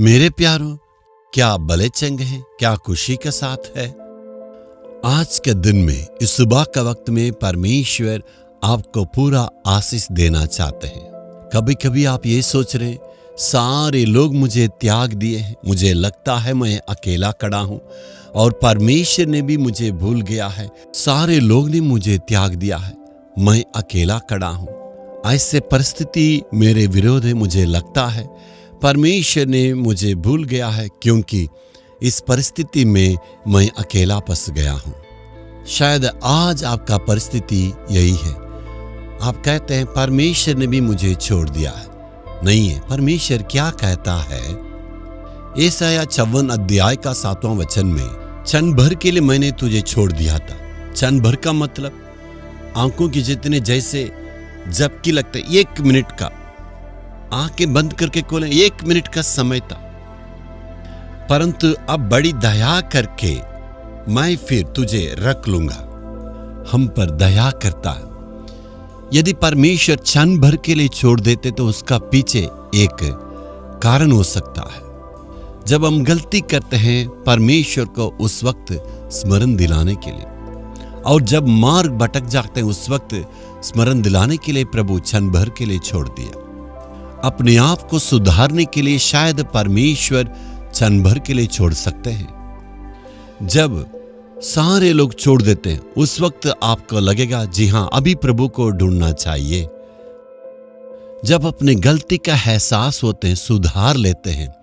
मेरे प्यारों, क्या आप भले चंगे हैं? क्या खुशी के साथ है? आज के दिन में, इस सुबह का वक्त में परमेश्वर आपको पूरा आशीष देना चाहते हैं। कभी कभी आप ये सोच रहे, सारे लोग मुझे त्याग दिए हैं, मुझे लगता है मैं अकेला खड़ा हूं और परमेश्वर ने भी मुझे भूल गया है, सारे लोग ने मुझे त्याग दिया है, मैं अकेला खड़ा हूं। ऐसे परिस्थिति मेरे विरोध है, मुझे लगता है परमेश्वर ने मुझे भूल गया है, क्योंकि इस परिस्थिति में मैं अकेला फंस गया हूं। शायद आज आपका परिस्थिति यही है। आप कहते हैं परमेश्वर ने भी मुझे छोड़ दिया है। नहीं है, परमेश्वर क्या कहता है? यशायाह 54 अध्याय का 7वां वचन में, क्षण भर के लिए मैंने तुझे छोड़ दिया था। क्षण भर का मतलब आंखों की जितने जैसे झपकी लगता है, 1 मिनट का, आंखें बंद करके खोलें, 1 मिनट का समय था। परंतु अब बड़ी दया करके मैं फिर तुझे रख लूंगा। हम पर दया करता है। यदि परमेश्वर क्षण भर के लिए छोड़ देते तो उसका पीछे एक कारण हो सकता है। जब हम गलती करते हैं परमेश्वर को उस वक्त स्मरण दिलाने के लिए, और जब मार्ग भटक जाते हैं उस वक्त स्मरण दिलाने के लिए प्रभु क्षण भर के लिए छोड़ दिया। अपने आप को सुधारने के लिए शायद परमेश्वर क्षण भर के लिए छोड़ सकते हैं। जब सारे लोग छोड़ देते हैं उस वक्त आपको लगेगा जी हां, अभी प्रभु को ढूंढना चाहिए। जब अपने गलती का एहसास होते हैं, सुधार लेते हैं,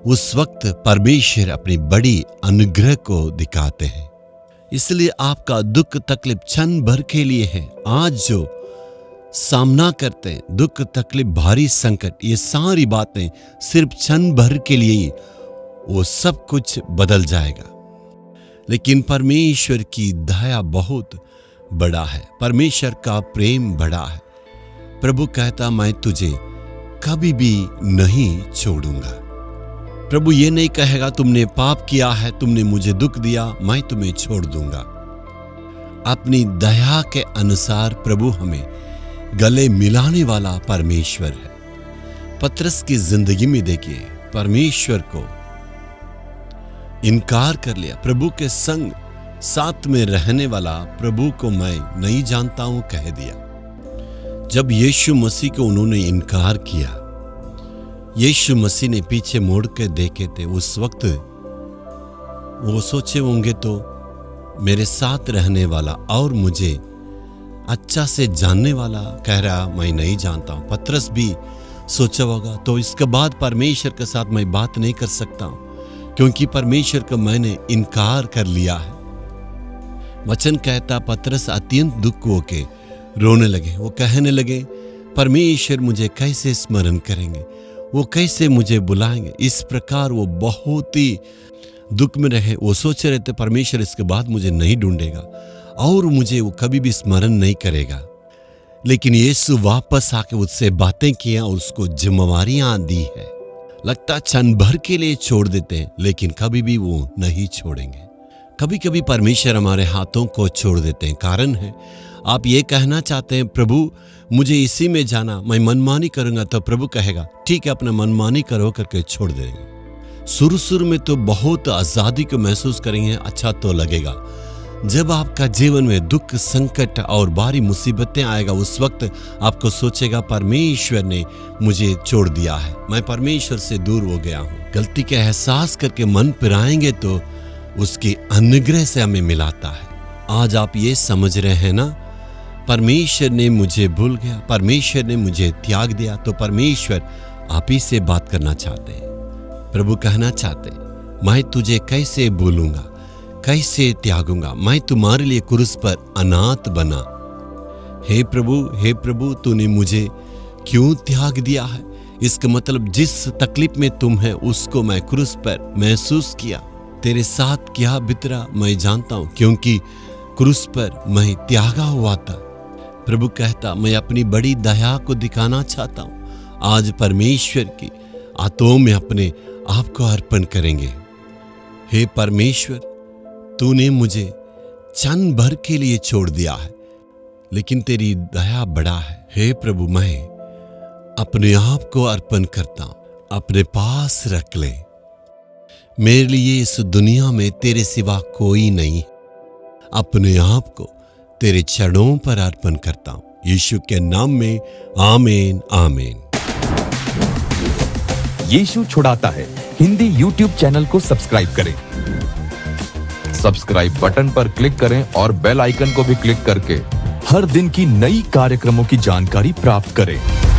उस वक्त परमेश्वर अपनी बड़ी अनुग्रह को दिखाते हैं। इसलिए आपका दुख तकलीफ क्षण भर के लिए है। आज जो सामना करते हैं, दुख तकलीफ भारी संकट, ये सारी बातें सिर्फ क्षण भर के लिए ही वो सब कुछ बदल जाएगा। लेकिन परमेश्वर की दया बहुत बड़ा है, परमेश्वर का प्रेम बड़ा है। प्रभु कहता, मैं तुझे कभी भी नहीं छोड़ूंगा। प्रभु ये नहीं कहेगा तुमने पाप किया है, तुमने मुझे दुख दिया, मैं तुम्हें छोड़ दूंगा। अपनी दया के अनुसार प्रभु हमें गले मिलाने वाला परमेश्वर है। पतरस की जिंदगी में देखिए, परमेश्वर को इनकार कर लिया। प्रभु के संग साथ में रहने वाला प्रभु को मैं नहीं जानता हूं कह दिया। जब यीशु मसीह को उन्होंने इनकार किया, यीशु मसीह ने पीछे मोड़ के देखे थे। उस वक्त वो सोचे होंगे तो मेरे साथ रहने वाला और मुझे अच्छा से जानने वाला कह रहा मैं नहीं जानता हूं। पतरस भी सोचा होगा तो इसके बाद परमेश्वर के साथ मैं बात नहीं कर सकता हूं, क्योंकि परमेश्वर को मैंने इनकार कर लिया है। वचन कहता, पतरस अत्यंत दुख होके रोने लगे। वो कहने लगे, परमेश्वर मुझे कैसे स्मरण करेंगे, वो कैसे मुझे बुलाएंगे। इस प्रकार वो बहुत ही दुख में रहे। वो सोच रहे थे परमेश्वर इसके बाद मुझे नहीं ढूंढेगा और मुझे वो कभी भी स्मरण नहीं करेगा। लेकिन यीशु वापस आके उससे बातें किया और उसको जिम्मेवारियां दी है। लगता क्षण भर के लिए छोड़ देते हैं, लेकिन कभी भी वो नहीं छोड़ेंगे। कभी कभी परमेश्वर हमारे हाथों को छोड़ देते हैं। कारण है, आप ये कहना चाहते हैं प्रभु मुझे इसी में जाना, मैं मनमानी करूंगा, तो प्रभु कहेगा ठीक है, अपना मनमानी करो करके छोड़ देंगे। शुरू में तो बहुत आजादी को महसूस करेंगे, अच्छा तो लगेगा। जब आपका जीवन में दुख संकट और भारी मुसीबतें आएगा, उस वक्त आपको सोचेगा परमेश्वर ने मुझे छोड़ दिया है, मैं परमेश्वर से दूर हो गया हूं। गलती के एहसास करके मन पिराएंगे तो उसकी अनुग्रह से हमें मिलाता है। आज आप ये समझ रहे हैं ना, परमेश्वर ने मुझे भूल गया, परमेश्वर ने मुझे त्याग दिया, तो परमेश्वर आप ही से बात करना चाहते हैं। प्रभु कहना चाहते हैं, मैं तुझे कैसे भूलूंगा, कैसे त्यागूंगा, मैं तुम्हारे लिए क्रूस पर अनाथ बना। हे प्रभु, तूने मुझे क्यों त्याग दिया है? इसका मतलब जिस तकलीफ में तुम है उसको मैं क्रूस पर महसूस किया। तेरे साथ क्या बितरा मैं जानता हूं, क्योंकि क्रूस पर मैं त्यागा हुआ था। प्रभु कहता, मैं अपनी बड़ी दया को दिखाना चाहता हूं। आज परमेश्वर की हाथों में अपने आप को अर्पण करेंगे। हे परमेश्वर, तूने मुझे क्षण भर के लिए छोड़ दिया है, लेकिन तेरी दया बड़ा है। हे प्रभु, मैं अपने आप को अर्पण करता हूं। अपने पास रख ले। मेरे लिए इस दुनिया में तेरे सिवा कोई नहीं। अपने आप को तेरे चरणों पर अर्पण करता हूं, यीशु के नाम में, आमीन आमीन। यीशु छुड़ाता है हिंदी यूट्यूब चैनल को सब्सक्राइब करें। सब्सक्राइब बटन पर क्लिक करें और बेल आइकन को भी क्लिक करके हर दिन की नई कार्यक्रमों की जानकारी प्राप्त करें।